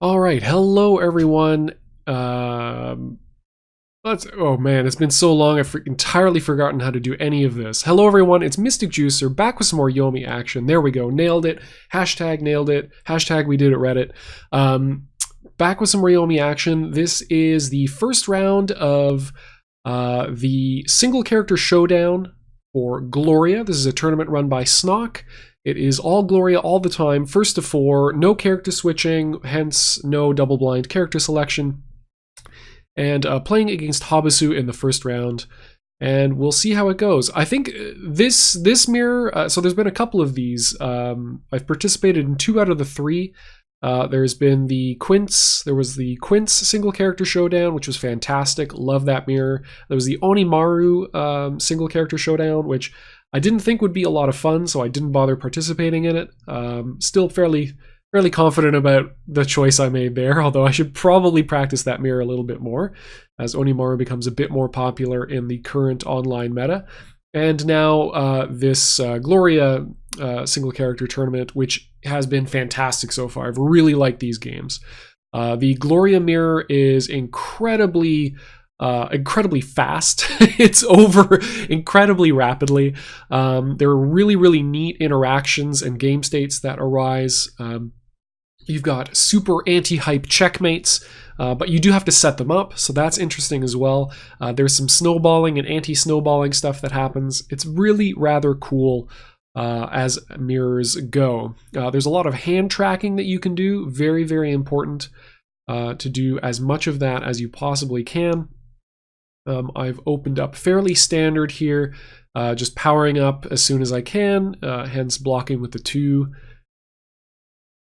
All right, hello everyone. Oh man, it's been so long I've entirely forgotten how to do any of this. Hello everyone, it's mysticjuicer back with some more Yomi action. There we go, nailed it. Hashtag nailed it. Hashtag we did it Reddit. Back with some more Yomi action. This is the first round of the Single Character Showdown for Gloria. This is a tournament run by snoc. It is all Gloria all the time, first to four, no character switching, hence no double-blind character selection, and playing against Hobusu in the first round, and we'll see how it goes. I think this mirror, so there's been a couple of these. I've participated in 2 out of the 3. There's been the Quince, there was the Quince Single Character Showdown, which was fantastic, love that mirror. There was the Onimaru Single Character Showdown, which I didn't think would be a lot of fun, so I didn't bother participating in it. Still fairly confident about the choice I made there, although I should probably practice that mirror a little bit more, as Onimaru becomes a bit more popular in the current online meta. And now this Gloria single character tournament, which has been fantastic so far. I've really liked these games. The Gloria mirror is incredibly fast. It's over incredibly rapidly. There are really neat interactions and game states that arise. You've got super anti-hype checkmates, but you do have to set them up, so that's interesting as well. There's some snowballing and anti-snowballing stuff that happens. It's really rather cool as mirrors go. There's a lot of hand tracking that you can do, very important to do as much of that as you possibly can. I've opened up fairly standard here, just powering up as soon as I can, hence blocking with the 2.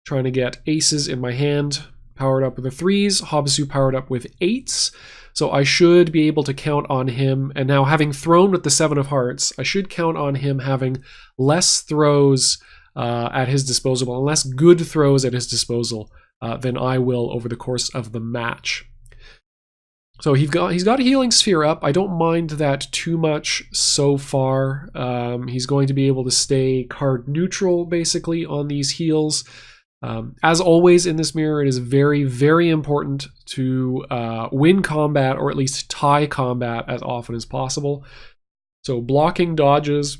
Trying to get aces in my hand, powered up with the 3s, Hobusu powered up with 8s, so I should be able to count on him, and now having thrown with the 7 of hearts, I should count on him having less throws at his disposal, and less good throws at his disposal than I will over the course of the match. So he's got a healing sphere up. I don't mind that too much so far. He's going to be able to stay card neutral basically on these heals. As always in this mirror, it is very important to win combat, or at least tie combat as often as possible. So blocking dodges,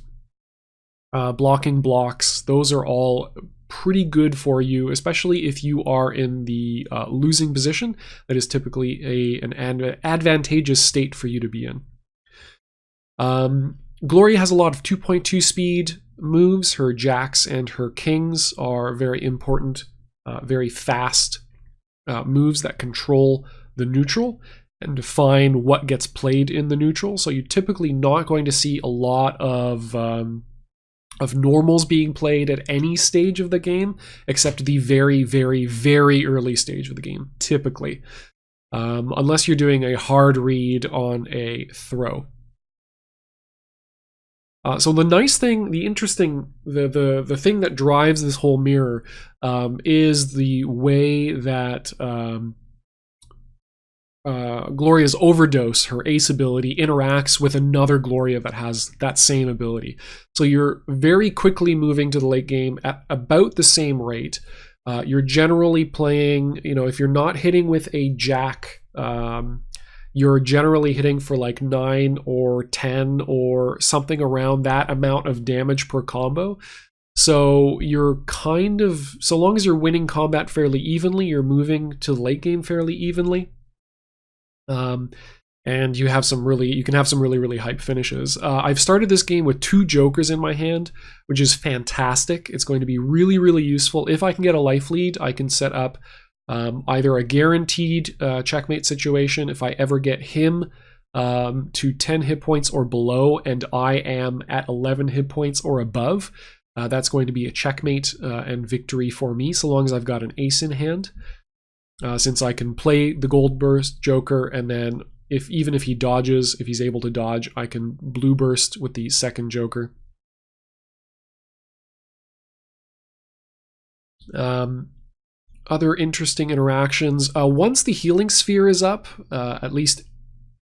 blocking blocks, those are all pretty good for you, especially if you are in the losing position. That is typically an advantageous state for you to be in. Gloria has a lot of 2.2 speed moves. Her jacks and her kings are very important, very fast moves that control the neutral and define what gets played in the neutral. So you're typically not going to see a lot of normals being played at any stage of the game, except the very early stage of the game, typically, unless you're doing a hard read on a throw. So the nice thing, the interesting, the thing that drives this whole mirror is the way that Gloria's overdose, her ace ability, interacts with another Gloria that has that same ability. So you're very quickly moving to the late game at about the same rate. You're generally playing, if you're not hitting with a jack, you're generally hitting for like 9 or 10 or something around that amount of damage per combo. So you're so long as you're winning combat fairly evenly, you're moving to the late game fairly evenly. And you can have some really hype finishes. I've started this game with 2 jokers in my hand, which is fantastic. It's going to be really useful. If I can get a life lead, I can set up either a guaranteed checkmate situation if I ever get him to 10 hit points or below, and I am at 11 hit points or above. That's going to be a checkmate and victory for me, so long as I've got an ace in hand. Since I can play the gold burst joker, and then even if he dodges, if he's able to dodge, I can blue burst with the second joker. Other interesting interactions. Once the healing sphere is up, at least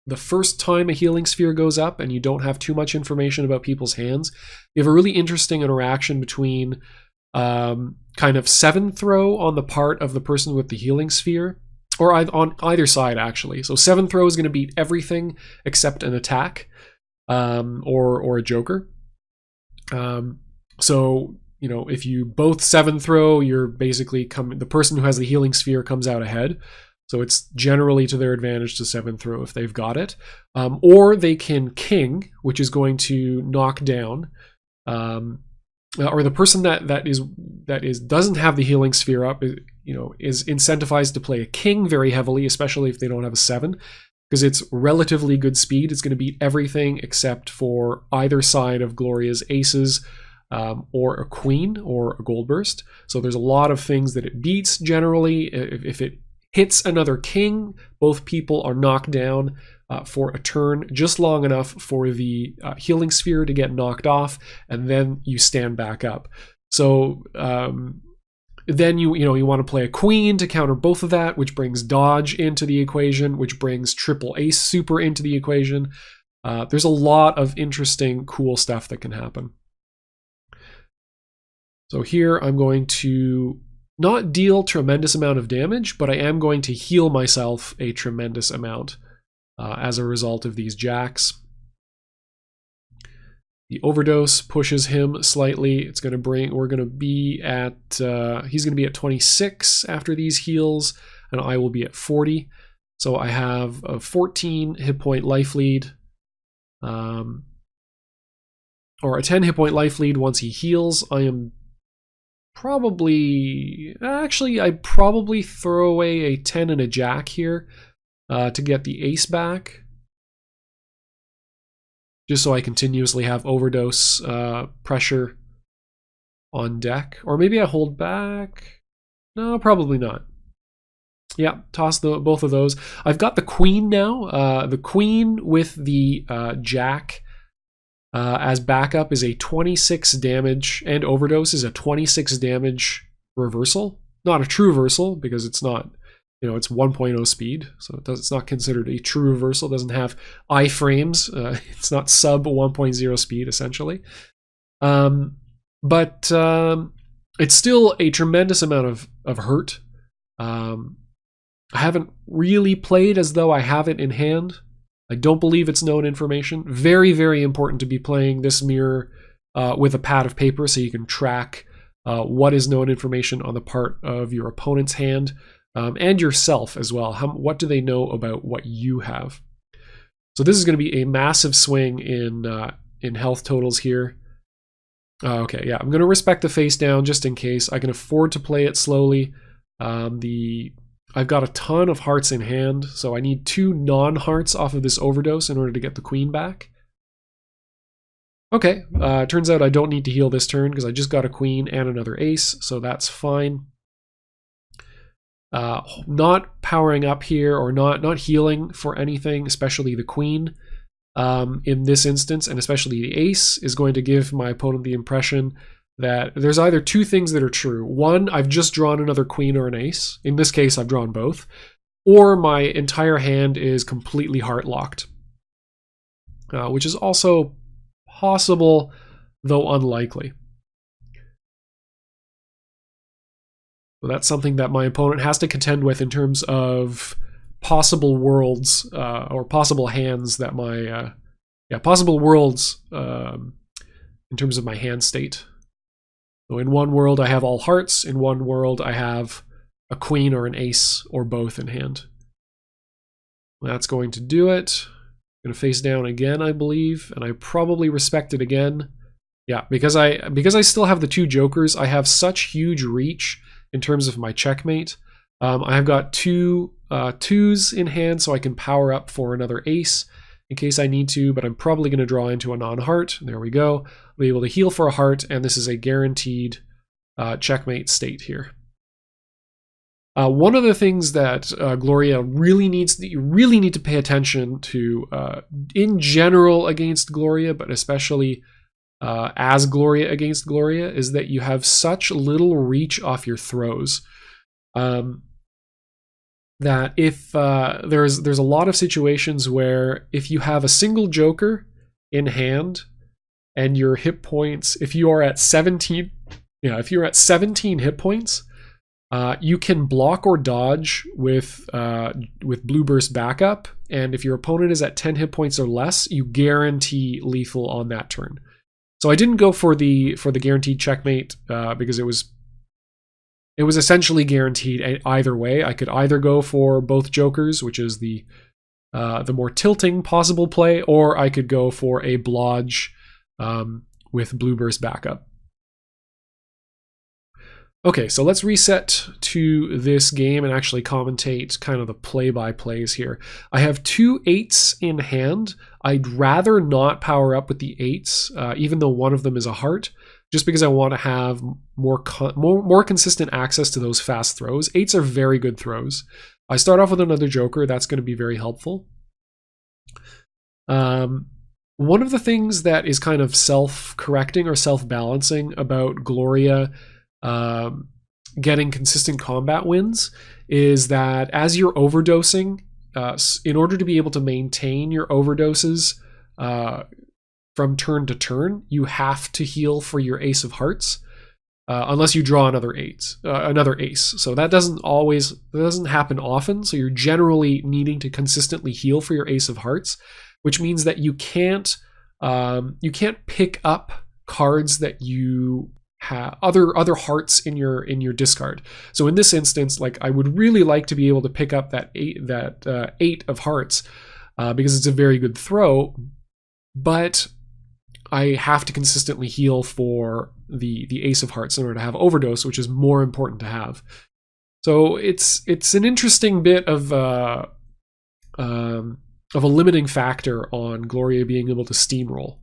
the first time a healing sphere goes up and you don't have too much information about people's hands, you have a really interesting interaction between kind of 7 throw on the part of the person with the healing sphere, or on either side actually. So 7 throw is going to beat everything except an attack, or a joker. So you know, if you both 7 throw, you're basically the person who has the healing sphere comes out ahead. So it's generally to their advantage to 7 throw if they've got it. Or they can king, which is going to knock down, or the person that doesn't have the healing sphere up, you know, is incentivized to play a king very heavily, especially if they don't have a 7, because it's relatively good speed. It's going to beat everything except for either side of Gloria's aces, or a queen or a gold burst. So there's a lot of things that it beats generally. If it hits another king, both people are knocked down for a turn, just long enough for the healing sphere to get knocked off, and then you stand back up. So then you want to play a queen to counter both of that, which brings dodge into the equation, which brings triple ace super into the equation. There's a lot of interesting, cool stuff that can happen. So here I'm going to not deal tremendous amount of damage, but I am going to heal myself a tremendous amount as a result of these jacks. The overdose pushes him slightly. It's going to we're going to be at, he's going to be at 26 after these heals, and I will be at 40. So I have a 14 hit point life lead, or a 10 hit point life lead once he heals. I am I'd probably throw away a 10 and a jack here to get the ace back, just so I continuously have overdose pressure on deck. Or maybe I hold back. No, probably not. Yeah, toss both of those. I've got the queen now. The queen with the jack as backup is a 26 damage, and overdose is a 26 damage reversal. Not a true reversal, because it's not, you know, it's 1.0 speed, so it's not considered a true reversal. It doesn't have iframes. It's not sub 1.0 speed, essentially. But it's still a tremendous amount of hurt. I haven't really played as though I have it in hand. I don't believe it's known information. Very, very important to be playing this mirror with a pad of paper so you can track what is known information on the part of your opponent's hand, and yourself as well. What do they know about what you have? So this is going to be a massive swing in health totals here. Okay, yeah, I'm going to respect the face down just in case. I can afford to play it slowly. I've got a ton of hearts in hand, so I need 2 non-hearts off of this overdose in order to get the queen back. Okay, turns out I don't need to heal this turn because I just got a queen and another ace, so that's fine. Not powering up here, or not healing for anything, especially the queen in this instance, and especially the ace, is going to give my opponent the impression that there's either 2 things that are true. One, I've just drawn another queen or an ace. In this case, I've drawn both. Or my entire hand is completely heart-locked, which is also possible, though unlikely. So that's something that my opponent has to contend with in terms of possible worlds, or possible hands that my... possible worlds in terms of my hand state. So in one world I have all hearts, in one world I have a queen or an ace or both in hand. That's going to do it. I'm going to face down again, I believe, and I probably respect it again. Yeah, because I still have the 2 jokers, I have such huge reach in terms of my checkmate. I have got 2 twos in hand, so I can power up for another ace in case I need to, but I'm probably going to draw into a non-heart. There we go. I'll be able to heal for a heart, and this is a guaranteed checkmate state here. One of the things that Gloria really needs, that you really need to pay attention to in general against Gloria, but especially as Gloria against Gloria, is that you have such little reach off your throws. That if there's a lot of situations where if you have a single joker in hand and your hit points, if you are at 17 Yeah, if you're at 17 hit points, you can block or dodge with Blue Burst backup, and if your opponent is at 10 hit points or less, you guarantee lethal on that turn. So I didn't go for the guaranteed checkmate because it was essentially guaranteed either way. I could either go for both jokers, which is the more tilting possible play, or I could go for a blodge with Blue Burst backup. Okay, so let's reset to this game and actually commentate kind of the play-by-plays here. I have 2 8s in hand. I'd rather not power up with the 8s, even though one of them is a heart, just because I want to have more consistent access to those fast throws. 8s are very good throws. I start off with another joker. That's going to be very helpful. One of the things that is kind of self-correcting or self-balancing about Gloria getting consistent combat wins is that as you're overdosing, in order to be able to maintain your overdoses from turn to turn, you have to heal for your Ace of Hearts, unless you draw another ace. So that doesn't happen often. So you're generally needing to consistently heal for your Ace of Hearts, which means that you can't pick up cards that you have other hearts in your discard. So in this instance, like, I would really like to be able to pick up that 8 of hearts because it's a very good throw, but I have to consistently heal for the Ace of Hearts in order to have overdose, which is more important to have. So it's an interesting bit of a limiting factor on Gloria being able to steamroll.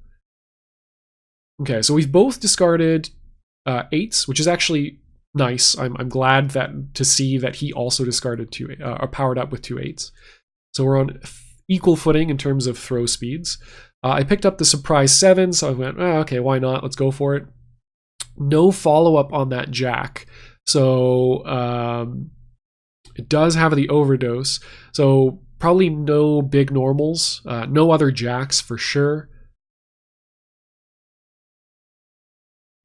Okay, so we've both discarded 8s, which is actually nice. I'm glad to see that he also discarded 2 or powered up with 2 8s. So we're on equal footing in terms of throw speeds. I picked up the surprise 7, so I went, okay, why not? Let's go for it. No follow-up on that jack. So it does have the overdose. So probably no big normals, no other jacks for sure.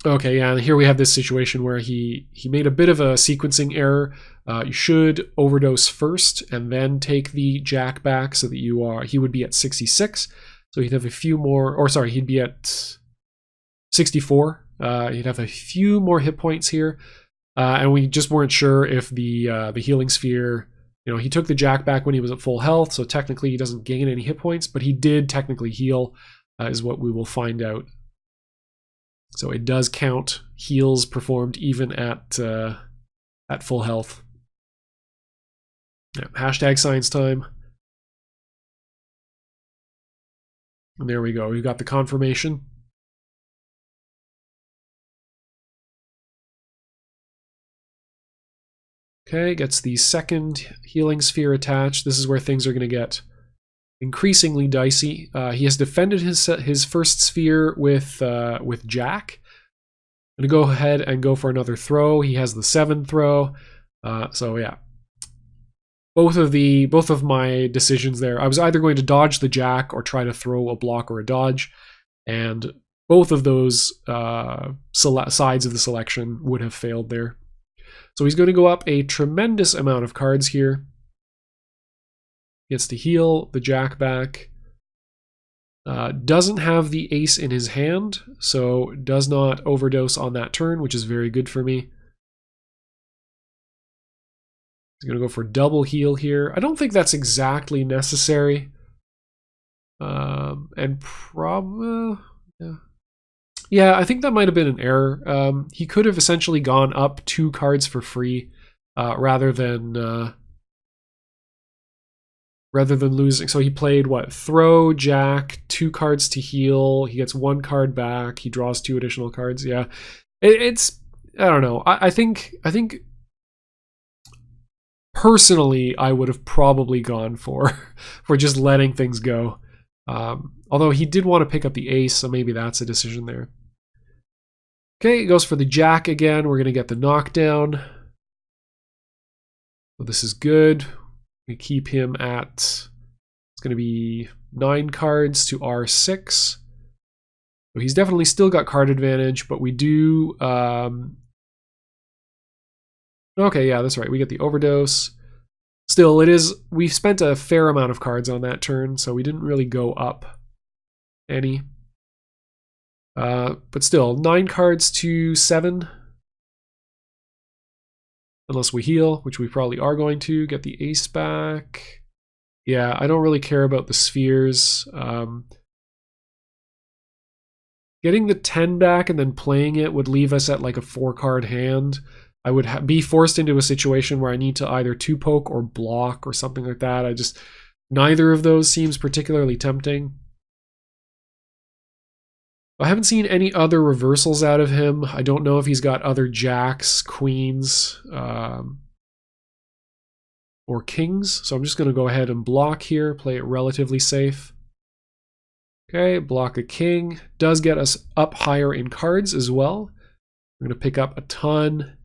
Okay, yeah, and here we have this situation where he made a bit of a sequencing error. You should overdose first and then take the jack back so that he would be at 66. So he'd have a few more, or sorry, he'd be at 64. He'd have a few more hit points here. And we just weren't sure if the healing sphere, he took the jack back when he was at full health, so technically he doesn't gain any hit points, but he did technically heal, is what we will find out. So it does count heals performed even at full health. Yeah, hashtag science time. And there we go. We've got the confirmation. Okay, gets the second healing sphere attached. This is where things are going to get increasingly dicey. He has defended his first sphere with Jack. I'm going to go ahead and go for another throw. He has the 7 throw. So yeah, both of my decisions there. I was either going to dodge the Jack or try to throw a block or a dodge, and both of those sides of the selection would have failed there. So he's going to go up a tremendous amount of cards here. Gets to heal the Jack back. Doesn't have the ace in his hand, so does not overdose on that turn, which is very good for me. He's going to go for double heal here. I don't think that's exactly necessary. And probably... Yeah, I think that might have been an error. He could have essentially gone up 2 cards for free rather than losing. So he played what? Throw, Jack, 2 cards to heal. He gets 1 card back. He draws 2 additional cards. Yeah, it's I don't know. I think personally I would have probably gone for just letting things go. Although he did want to pick up the ace, so maybe that's a decision there. Okay, it goes for the Jack again. We're going to get the knockdown. So this is good. We keep him at, it's going to be 9 cards to R6. So he's definitely still got card advantage, but we do Okay, yeah, that's right. We get the overdose. Still, it is. We spent a fair amount of cards on that turn, so we didn't really go up any. But still, 9 cards to 7. Unless we heal, which we probably are going to. Get the ace back. Yeah, I don't really care about the spheres. Getting the 10 back and then playing it would leave us at like a 4-card hand. I would be forced into a situation where I need to either 2-poke or block or something like that. Neither of those seems particularly tempting. I haven't seen any other reversals out of him. I don't know if he's got other jacks, queens, or kings. So I'm just going to go ahead and block here, play it relatively safe. Okay, block a king. Does get us up higher in cards as well. We're going to pick up a ton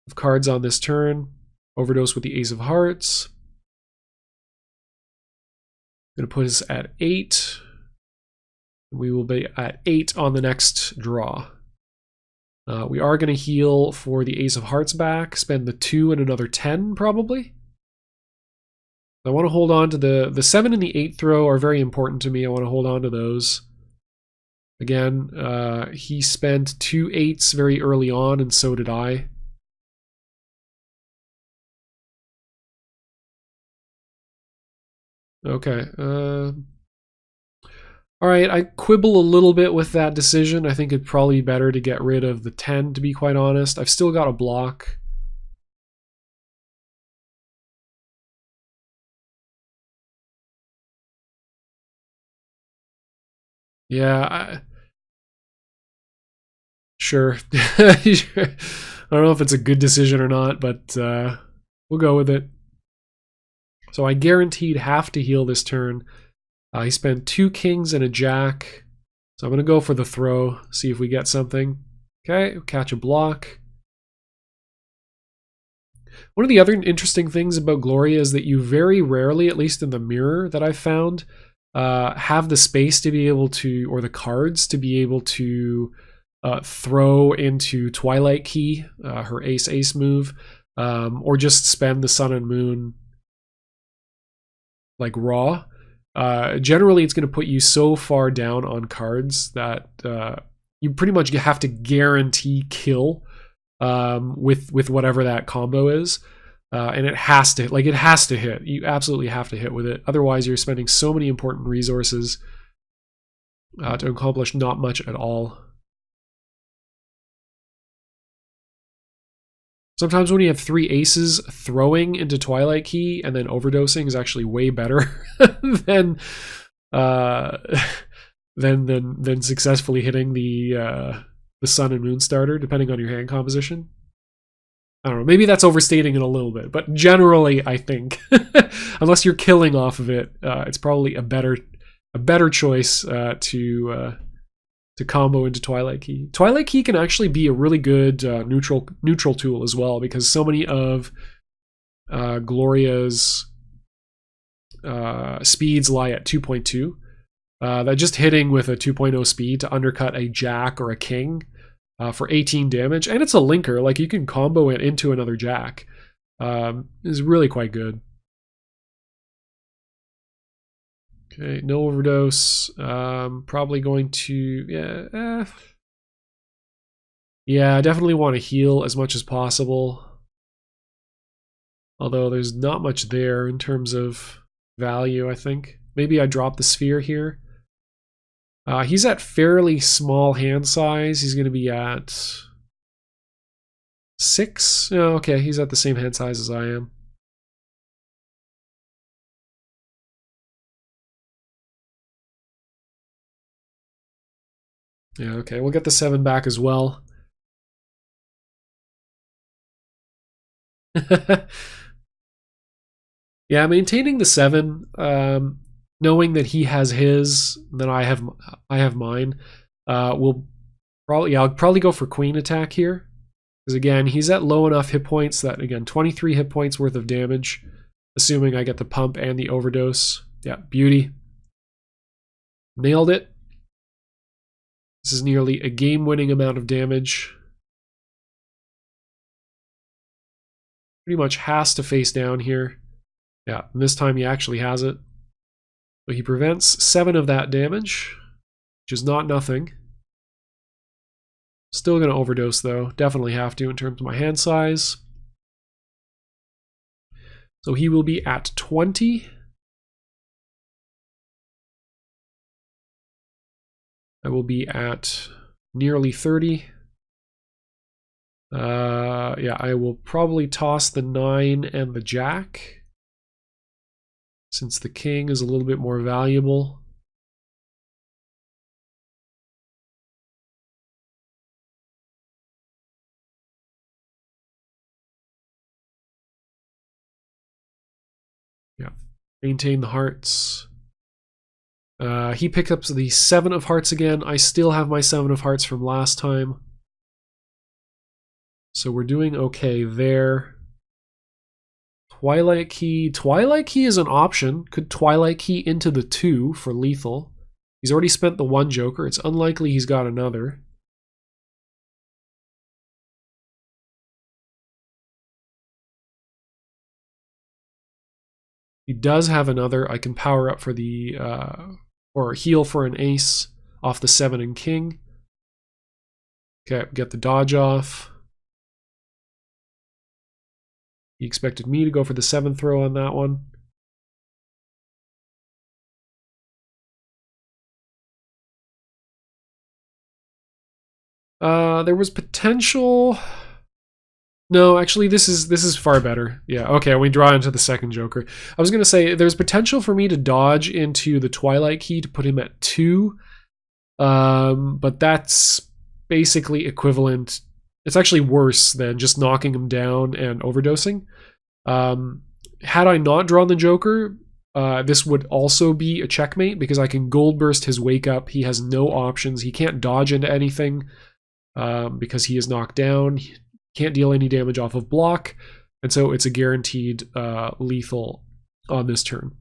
of cards on this turn. Overdose with the ace of hearts. I'm going to put us at 8. We will be at 8 on the next draw. We are going to heal for the ace of hearts back, spend the 2 and another 10 probably. I want to hold on to the 7 and the 8 throw are very important to me. I want to hold on to those. Again, he spent 2 8s very early on, and so did I. Okay. All right, I quibble a little bit with that decision. I think it'd probably be better to get rid of the 10, to be quite honest. I've still got a block. Yeah, sure. I don't know if it's a good decision or not, but we'll go with it. So I guaranteed have to heal this turn. He spent 2 kings and a jack. So I'm going to go for the throw, see if we get something. Okay, catch a block. One of the other interesting things about Gloria is that you very rarely, at least in the mirror that I've found, have the space to be able to, or the cards to be able to throw into Twilight Key, her ace move, or just spend the sun and moon like raw. Generally, it's going to put you so far down on cards that you pretty much have to guarantee kill with whatever that combo is, and it has to hit. You absolutely have to hit with it. Otherwise, you're spending so many important resources to accomplish not much at all. Sometimes when you have 3 aces, throwing into Twilight Key and then overdosing is actually way better than successfully hitting the Sun and Moon starter, depending on your hand composition. I don't know, maybe that's overstating it a little bit, but generally I think, unless you're killing off of it, it's probably a better choice to combo into Twilight Key. Twilight Key can actually be a really good neutral tool as well, because so many of Gloria's speeds lie at 2.2. That just hitting with a 2.0 speed to undercut a jack or a king for 18 damage, and it's a linker, like you can combo it into another jack, is really quite good. Okay, no overdose. Probably going to, yeah, I definitely want to heal as much as possible. Although there's not much there in terms of value, I think. Maybe I drop the sphere here. He's at fairly small hand size. He's going to be at 6. Oh, okay, he's at the same hand size as I am. Yeah, okay, we'll get the 7 back as well. Yeah, maintaining the 7, knowing that he has his, then I have mine. I'll probably go for queen attack here, because again, he's at low enough hit points that, again, 23 hit points worth of damage, assuming I get the pump and the overdose. Yeah, beauty. Nailed it. This is nearly a game-winning amount of damage. pretty much has to face down here. Yeah, and this time he actually has it. So he prevents 7 of that damage, which is not nothing. Still going to overdose though. Definitely have to in terms of my hand size. So he will be at 20. I will be at nearly 30. Yeah, I will probably toss the 9 and the jack, since the king is a little bit more valuable. Yeah, maintain the hearts. He picks up the 7 of hearts again. I still have my 7 of hearts from last time. So we're doing okay there. Twilight Key. Twilight Key is an option. Could Twilight Key into the 2 for lethal. He's already spent the 1 joker. It's unlikely he's got another. He does have another. I can power up for the, or heal for an ace off the 7 and king. Okay, get the dodge off. He expected me to go for the 7th throw on that one. There was potential. No, actually, this is far better. Yeah, okay, we draw into the 2nd joker. I was going to say, there's potential for me to dodge into the Twilight Key to put him at 2, but that's basically equivalent. It's actually worse than just knocking him down and overdosing. Had I not drawn the joker, this would also be a checkmate, because I can gold burst his wake up. He has no options. He can't dodge into anything because he is knocked down. Can't deal any damage off of block, and so it's a guaranteed lethal on this turn.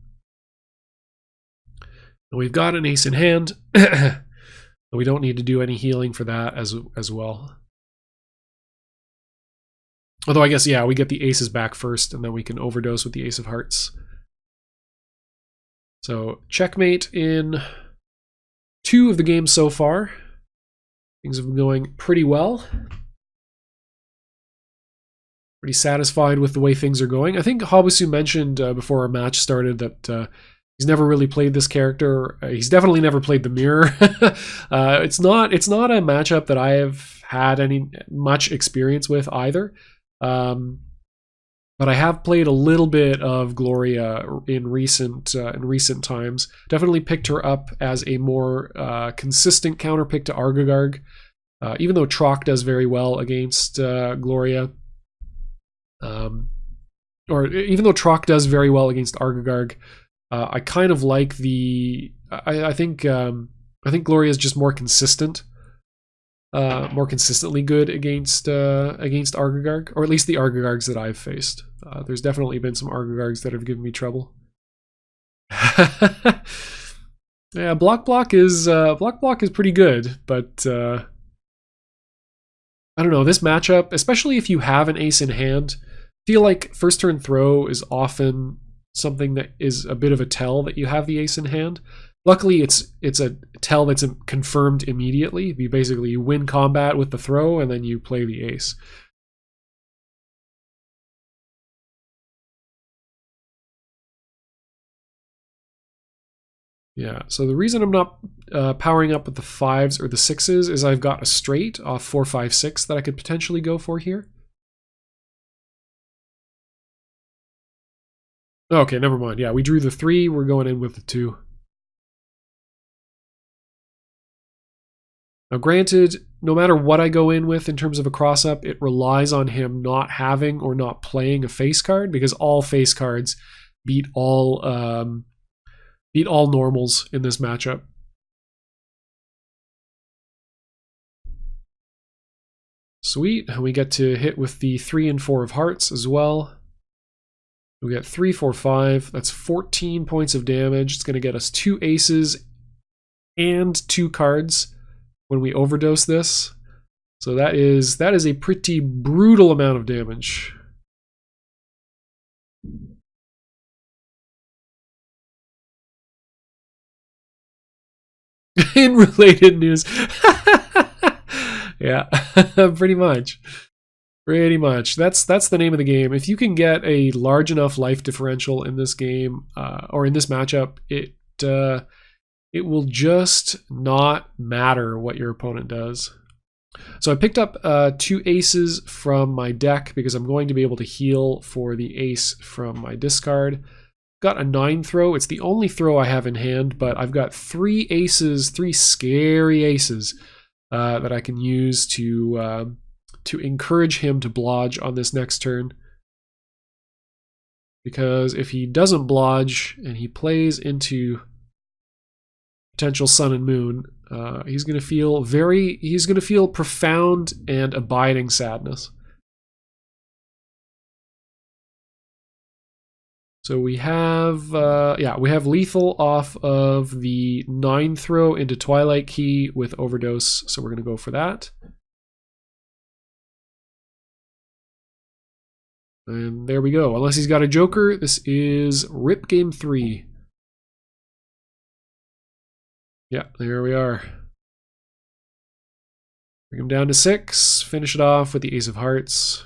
And we've got an ace in hand. We don't need to do any healing for that as well. Although I guess, yeah, we get the aces back first, and then we can overdose with the ace of hearts. So checkmate in 2 of the games so far. Things have been going pretty well. Pretty satisfied with the way things are going. I think Hobusu mentioned before our match started that he's never really played this character. He's definitely never played the mirror. It's not a matchup that I have had much experience with either. But I have played a little bit of Gloria in recent times. Definitely picked her up as a more consistent counterpick to Argagarg. Even though Troc does very well against Gloria. Or even though Troc does very well against Argagarg, I kind of like the. I think Gloria is just more consistent, more consistently good against Argagarg, or at least the Argagargs that I've faced. There's definitely been some Argagargs that have given me trouble. Yeah, block is pretty good, but I don't know, this matchup, especially if you have an ace in hand. Feel like first turn throw is often something that is a bit of a tell that you have the ace in hand. Luckily, it's a tell that's confirmed immediately. You win combat with the throw, and then you play the ace. Yeah, so the reason I'm not powering up with the 5s or the 6s is I've got a straight off 4, 5, 6 that I could potentially go for here. Okay, never mind. Yeah, we drew the 3. We're going in with the 2. Now, granted, no matter what I go in with in terms of a cross-up, it relies on him not having or not playing a face card, because all face cards beat all normals in this matchup. Sweet. And we get to hit with the 3 and 4 of hearts as well. We get 3, 4, 5. That's 14 points of damage. It's going to get us 2 aces and 2 cards when we overdose this. So that is a pretty brutal amount of damage. In related news. Yeah, pretty much. Pretty much. That's the name of the game. If you can get a large enough life differential in this game, or in this matchup, it will just not matter what your opponent does. So I picked up 2 aces from my deck because I'm going to be able to heal for the ace from my discard. Got a 9 throw. It's the only throw I have in hand, but I've got 3 aces, 3 scary aces that I can use to encourage him to blodge on this next turn. Because if he doesn't blodge and he plays into potential sun and moon, he's going to feel profound and abiding sadness. So we have lethal off of the 9 throw into Twilight Key with Overdose, so we're going to go for that. And there we go. Unless he's got a Joker, this is Rip Game 3. Yeah, there we are. Bring him down to 6, finish it off with the Ace of Hearts.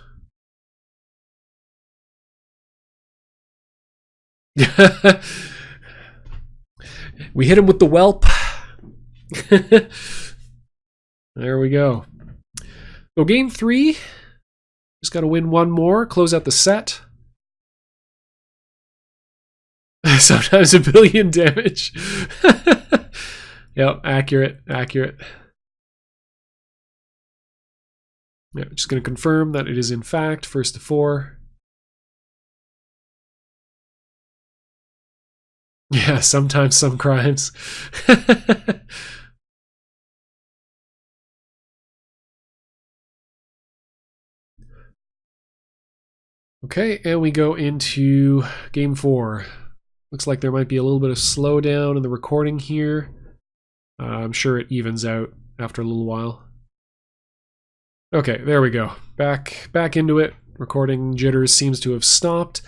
We hit him with the whelp. There we go. So game 3. Just got to win 1 more, close out the set. Sometimes 1 billion damage. Yep, accurate. Yeah, just going to confirm that it is in fact first to 4. Yeah, sometimes some crimes. Okay, and we go into game 4. Looks like there might be a little bit of slowdown in the recording here. I'm sure it evens out after a little while. Okay, there we go. Back into it. Recording jitters seems to have stopped.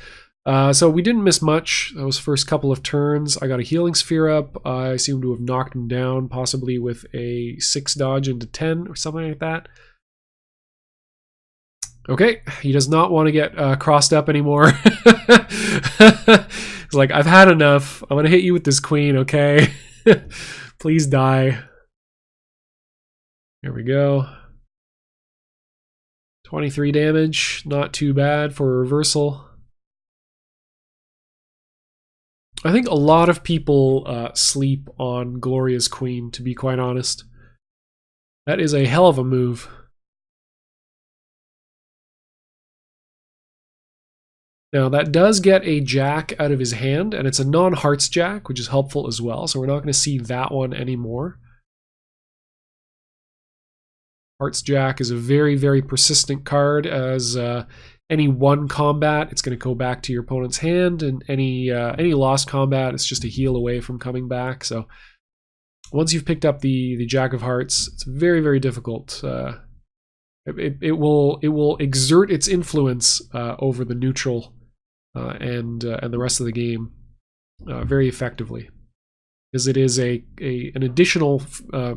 So we didn't miss much. Those first couple of turns. I got a healing sphere up. I seem to have knocked him down, possibly with a 6 dodge into 10 or something like that. Okay, he does not want to get crossed up anymore. He's like, I've had enough. I'm going to hit you with this queen, okay? Please die. Here we go. 23 damage. Not too bad for a reversal. I think a lot of people sleep on Gloria's queen, to be quite honest. That is a hell of a move. Now that does get a jack out of his hand, and it's a non-hearts jack, which is helpful as well, so we're not going to see that one anymore. Hearts jack is a very, very persistent card, as any one combat, it's going to go back to your opponent's hand, and any lost combat, it's just a heal away from coming back. So once you've picked up the Jack of Hearts, it's very, very difficult. It will exert its influence over the neutral and the rest of the game very effectively, because it is an additional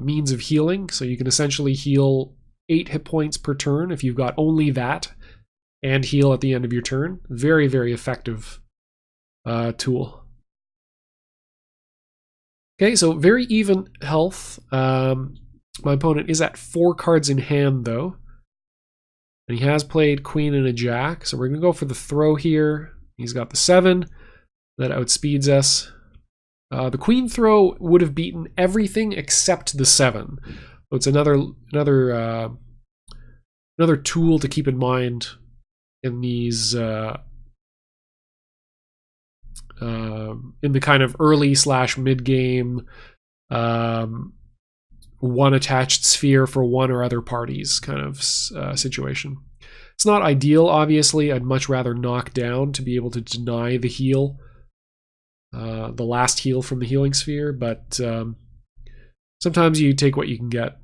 means of healing. So you can essentially heal 8 hit points per turn if you've got only that, and heal at the end of your turn. Very, very effective tool. Okay, so very even health. My opponent is at 4 cards in hand, though. And he has played queen and a jack, so we're going to go for the throw here. He's got the 7. That outspeeds us. The queen throw would have beaten everything except the 7. So it's another tool to keep in mind in these in the kind of early / mid game one attached sphere for one or other parties kind of situation. It's not ideal, obviously. I'd much rather knock down to be able to deny the heal, the last heal from the healing sphere, but sometimes you take what you can get.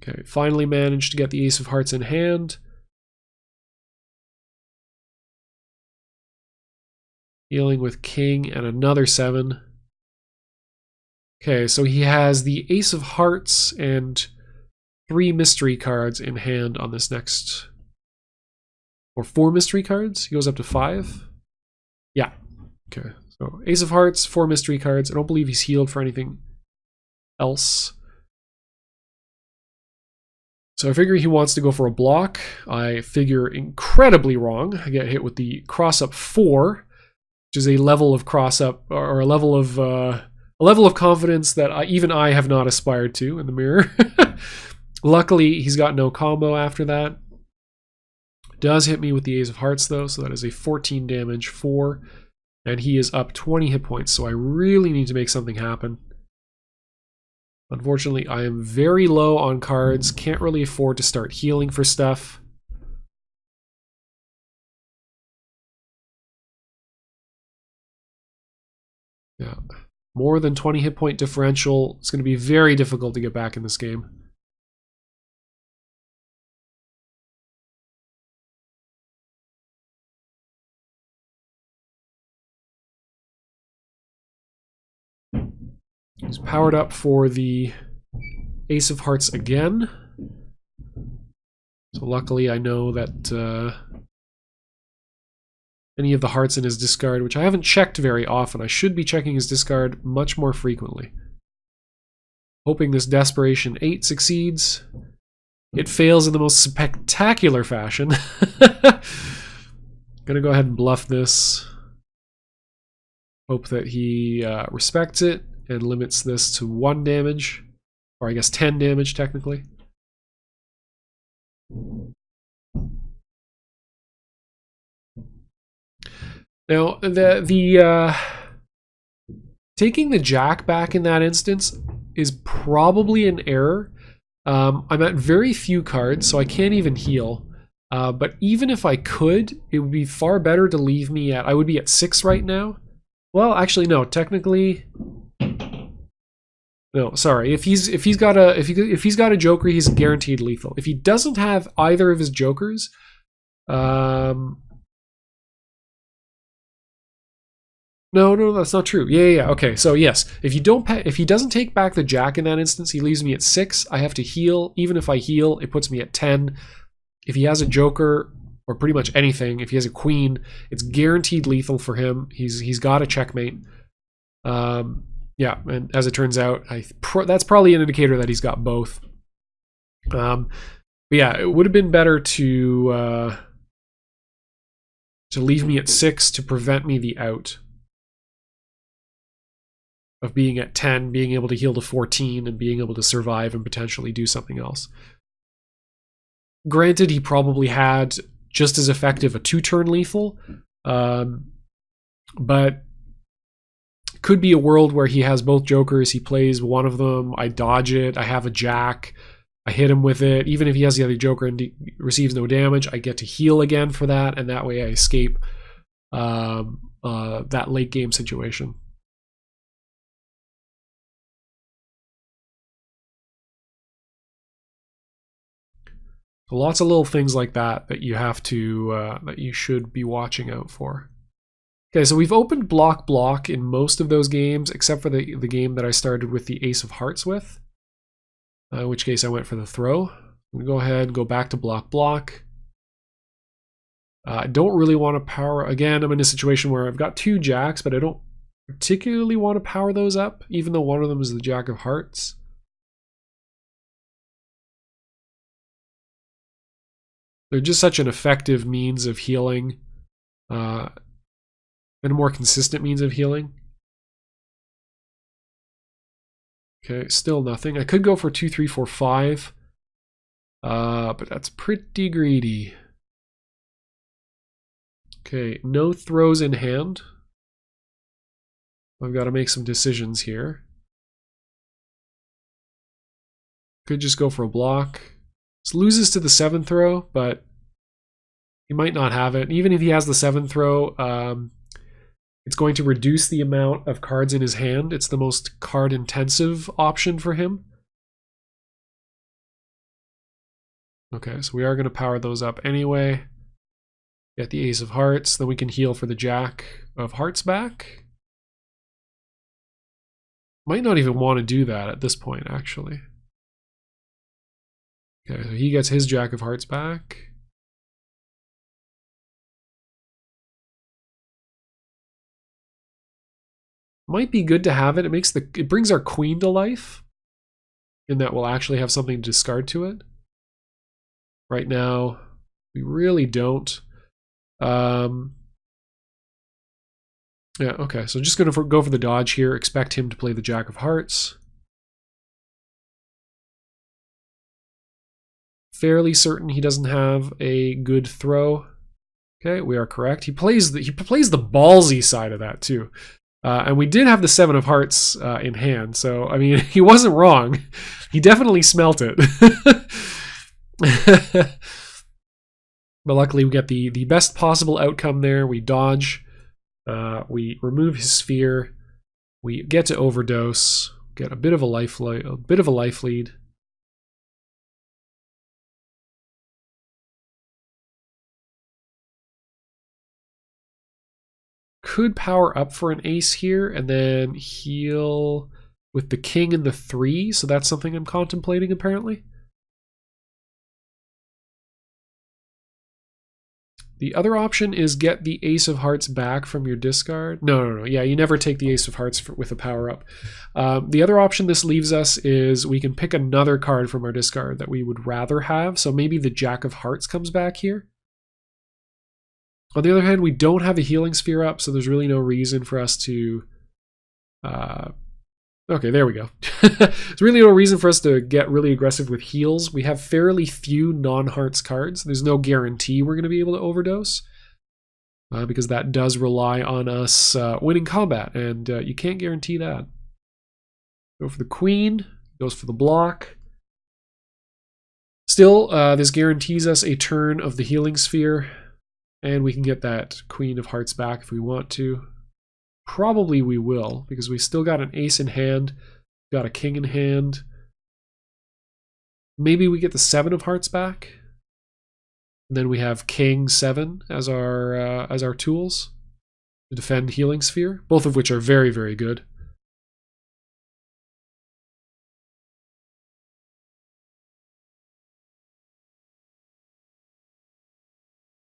Okay, finally managed to get the Ace of Hearts in hand. Healing with king and another 7. Okay, so he has the Ace of Hearts and 3 mystery cards in hand on this next... Or 4 mystery cards? He goes up to 5? Yeah. Okay, so Ace of Hearts, 4 mystery cards. I don't believe he's healed for anything else. So I figure he wants to go for a block. I figure incredibly wrong. I get hit with the cross-up 4, which is a level of cross-up, or a level of confidence that even I have not aspired to in the mirror. Luckily, he's got no combo after that. Does hit me with the Ace of Hearts though, so that is a 14 damage, 4, and he is up 20 hit points, so I really need to make something happen. Unfortunately, I am very low on cards, can't really afford to start healing for stuff. Yeah, more than 20 hit point differential. It's going to be very difficult to get back in this game. He's powered up for the Ace of Hearts again. So luckily I know that any of the hearts in his discard, which I haven't checked very often. I should be checking his discard much more frequently. Hoping this Desperation 8 succeeds. It fails in the most spectacular fashion. Gonna go ahead and bluff this. Hope that he respects it and limits this to 1 damage. Or I guess 10 damage technically. Now, taking the Jack back in that instance is probably an error. I'm at very few cards, so I can't even heal. But even if I could, it would be far better to leave me at... I would be at 6 right now. Well, actually, no. Technically... No, sorry. If he's got a Joker, he's guaranteed lethal. If he doesn't have either of his Jokers... No, that's not true. Yeah. Okay, so yes, if he doesn't take back the Jack in that instance, he leaves me at 6. I have to heal. Even if I heal, it puts me at 10. If he has a Joker, or pretty much anything, if he has a Queen, it's guaranteed lethal for him. He's got a checkmate. Yeah, and as it turns out, that's probably an indicator that he's got both. But yeah, it would have been better to leave me at 6 to prevent me the out of being at 10, being able to heal to 14, and being able to survive and potentially do something else. Granted, he probably had just as effective a 2-turn lethal, but could be a world where he has both Jokers, he plays one of them, I dodge it, I have a Jack, I hit him with it. Even if he has the other Joker and receives no damage, I get to heal again for that, and that way I escape that late game situation. So lots of little things like that you have to that you should be watching out for. Okay, so we've opened block in most of those games, except for the game that I started with the Ace of Hearts with. In which case I went for the throw. I'm gonna go ahead and go back to block. I don't really want to power. Again, I'm in a situation where I've got 2 Jacks, but I don't particularly want to power those up, even though one of them is the Jack of Hearts. They're just such an effective means of healing, and a more consistent means of healing. Okay, still nothing. I could go for 2, 3, 4, 5, but that's pretty greedy. Okay, no throws in hand. I've got to make some decisions here. Could just go for a block. This loses to the 7th throw, but he might not have it. Even if he has the 7th throw, it's going to reduce the amount of cards in his hand. It's the most card-intensive option for him. Okay, so we are going to power those up anyway. Get the Ace of Hearts, then we can heal for the Jack. of hearts back. Might not even want to do that at this point, actually. Okay, so he gets his jack of hearts back. Might be good to have it. It brings our queen to life, in that we'll actually have something to discard to it. Right now, we really don't. Yeah, okay, so just going to go for the dodge here. Expect him to play the jack of hearts. Fairly certain he doesn't have a good throw. Okay, we are correct. He plays the ballsy side of that too. And we did have the 7 of hearts in hand, so I mean, he wasn't wrong. He definitely smelt it. But luckily we get the best possible outcome there. We dodge, we remove his sphere, we get to overdose, get a bit of a life lead. Could power up for an ace here and then heal with the king and the 3, so that's something I'm contemplating apparently. The other option is get the ace of hearts back from your discard. No. Yeah, you never take the ace of hearts with a power up. The other option this leaves us is we can pick another card from our discard that we would rather have. So maybe the jack of hearts comes back here. On the other hand, we don't have a healing sphere up, so there's really no reason for us to... Okay, there we go. There's really no reason for us to get really aggressive with heals. We have fairly few non-hearts cards. There's no guarantee we're going to be able to overdose, because that does rely on us winning combat, and you can't guarantee that. Go for the queen, goes for the block. Still, this guarantees us a turn of the healing sphere, and we can get that queen of hearts back if we want to. Probably we will, because we still got an ace in hand, got a king in hand. Maybe we get the 7 of hearts back. And then we have king 7 as our tools to defend healing sphere, both of which are very, very good.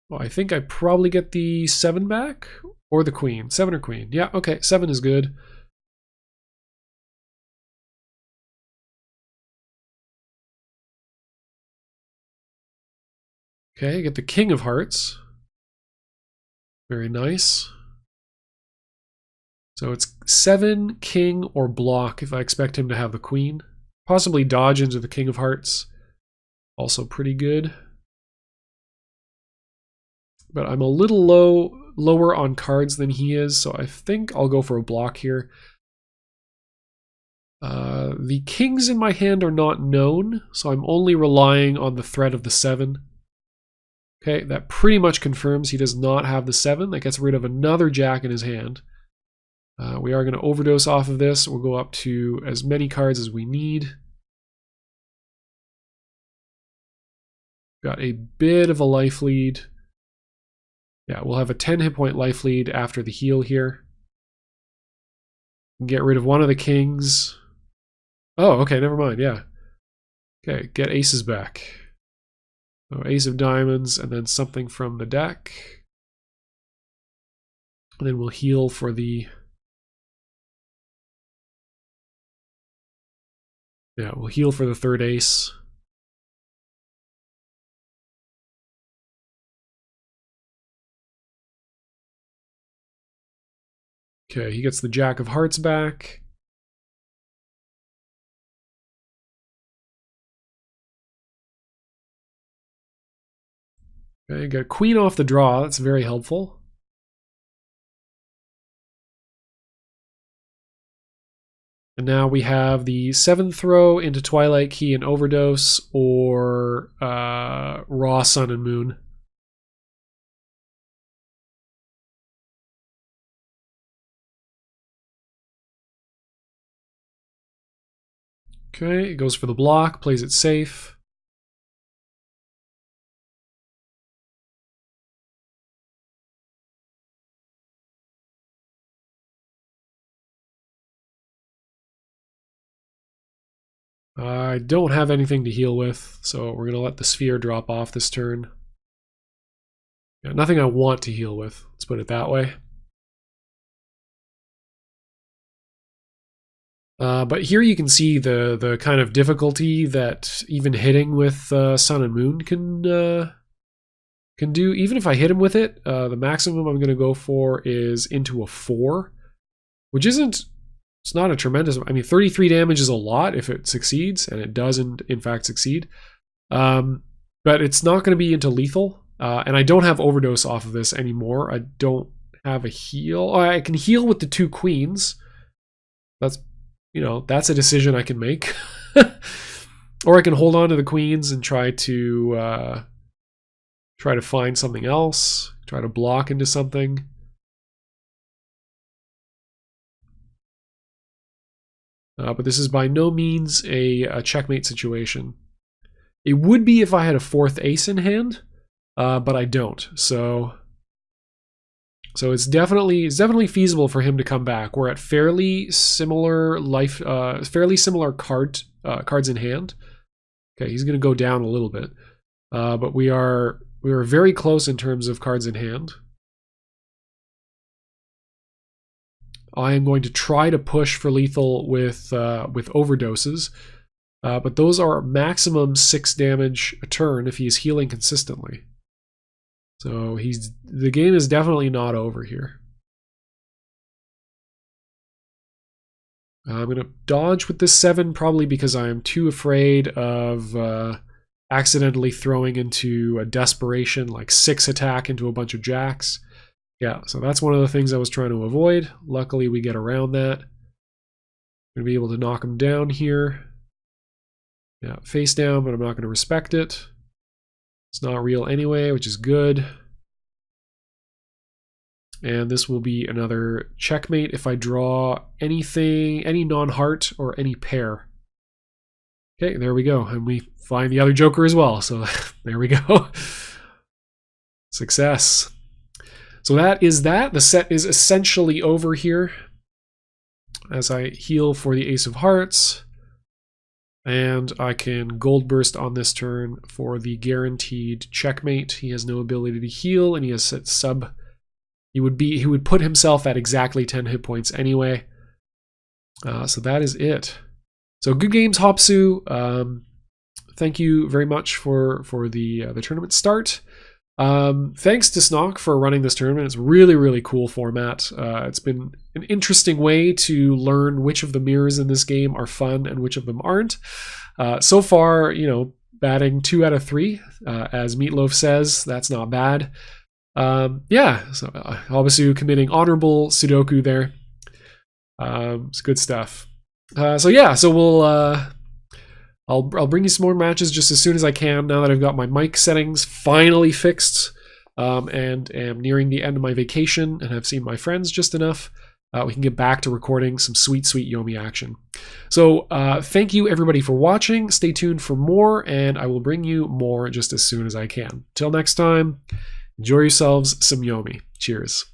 Well, I think I probably get the 7 back. Or the queen. 7 or queen. Yeah, okay, 7 is good. Okay, get the king of hearts. Very nice. So it's 7, king, or block if I expect him to have the queen. Possibly dodge into the king of hearts. Also pretty good. But I'm a little lower on cards than he is, so I think I'll go for a block here. The kings in my hand are not known, so I'm only relying on the threat of the 7. Okay, that pretty much confirms he does not have the 7. That gets rid of another jack in his hand. We are going to overdose off of this. We'll go up to as many cards as we need. Got a bit of a life lead. Yeah, we'll have a 10 hit point life lead after the heal here. Get rid of one of the kings. Oh, okay, never mind, yeah. Okay, get aces back. So ace of diamonds, and then something from the deck. And then we'll heal for the... Yeah, we'll heal for the 3rd ace. Okay, he gets the jack of hearts back. Okay, got queen off the draw. That's very helpful. And now we have the 7 throw into Twilight Key and Overdose, or Raw Sun and Moon. Okay, it goes for the block, plays it safe. I don't have anything to heal with, so we're going to let the sphere drop off this turn. Yeah, nothing I want to heal with, let's put it that way. But here you can see the kind of difficulty that even hitting with Sun and Moon can do. Even if I hit him with it, the maximum I'm going to go for is into a 4, which isn't, it's not a tremendous, I mean 33 damage is a lot if it succeeds, and it does in fact succeed. But it's not going to be into lethal, and I don't have overdose off of this anymore. I don't have a heal. Oh, I can heal with the 2 queens. That's, you know, that's a decision I can make. Or I can hold on to the queens and try to find something else, try to block into something. But this is by no means a checkmate situation. It would be if I had a 4th ace in hand, but I don't. So it's definitely feasible for him to come back. We're at fairly similar cards in hand. Okay, he's going to go down a little bit, but we are very close in terms of cards in hand. I am going to try to push for lethal with overdoses, but those are maximum 6 damage a turn if he's healing consistently. So the game is definitely not over here. I'm going to dodge with this 7 probably because I am too afraid of accidentally throwing into a desperation like 6 attack into a bunch of jacks. Yeah, so that's one of the things I was trying to avoid. Luckily we get around that. I'm going to be able to knock him down here. Yeah, face down, but I'm not going to respect it. It's not real anyway, which is good. And this will be another checkmate if I draw anything, any non-heart or any pair. Okay, there we go. And we find the other joker as well. So there we go. Success. So that is that. The set is essentially over here as I heal for the Ace of Hearts. And I can Gold Burst on this turn for the guaranteed checkmate. He has no ability to heal, and he has set sub. He would put himself at exactly 10 hit points anyway. So that is it. So good games, Hobusu. Thank you very much for the tournament start. Thanks to snoc for running this tournament. It's really, really cool format. It's been an interesting way to learn which of the mirrors in this game are fun and which of them aren't. So far, you know, batting 2 out of 3, as Meatloaf says, that's not bad. Yeah, so Hobusu committing honorable Sudoku there. It's good stuff. So yeah, so we'll I'll bring you some more matches just as soon as I can, now that I've got my mic settings finally fixed, and am nearing the end of my vacation and have seen my friends just enough. We can get back to recording some sweet, sweet Yomi action. So thank you everybody for watching. Stay tuned for more, and I will bring you more just as soon as I can. Till next time, enjoy yourselves some Yomi. Cheers.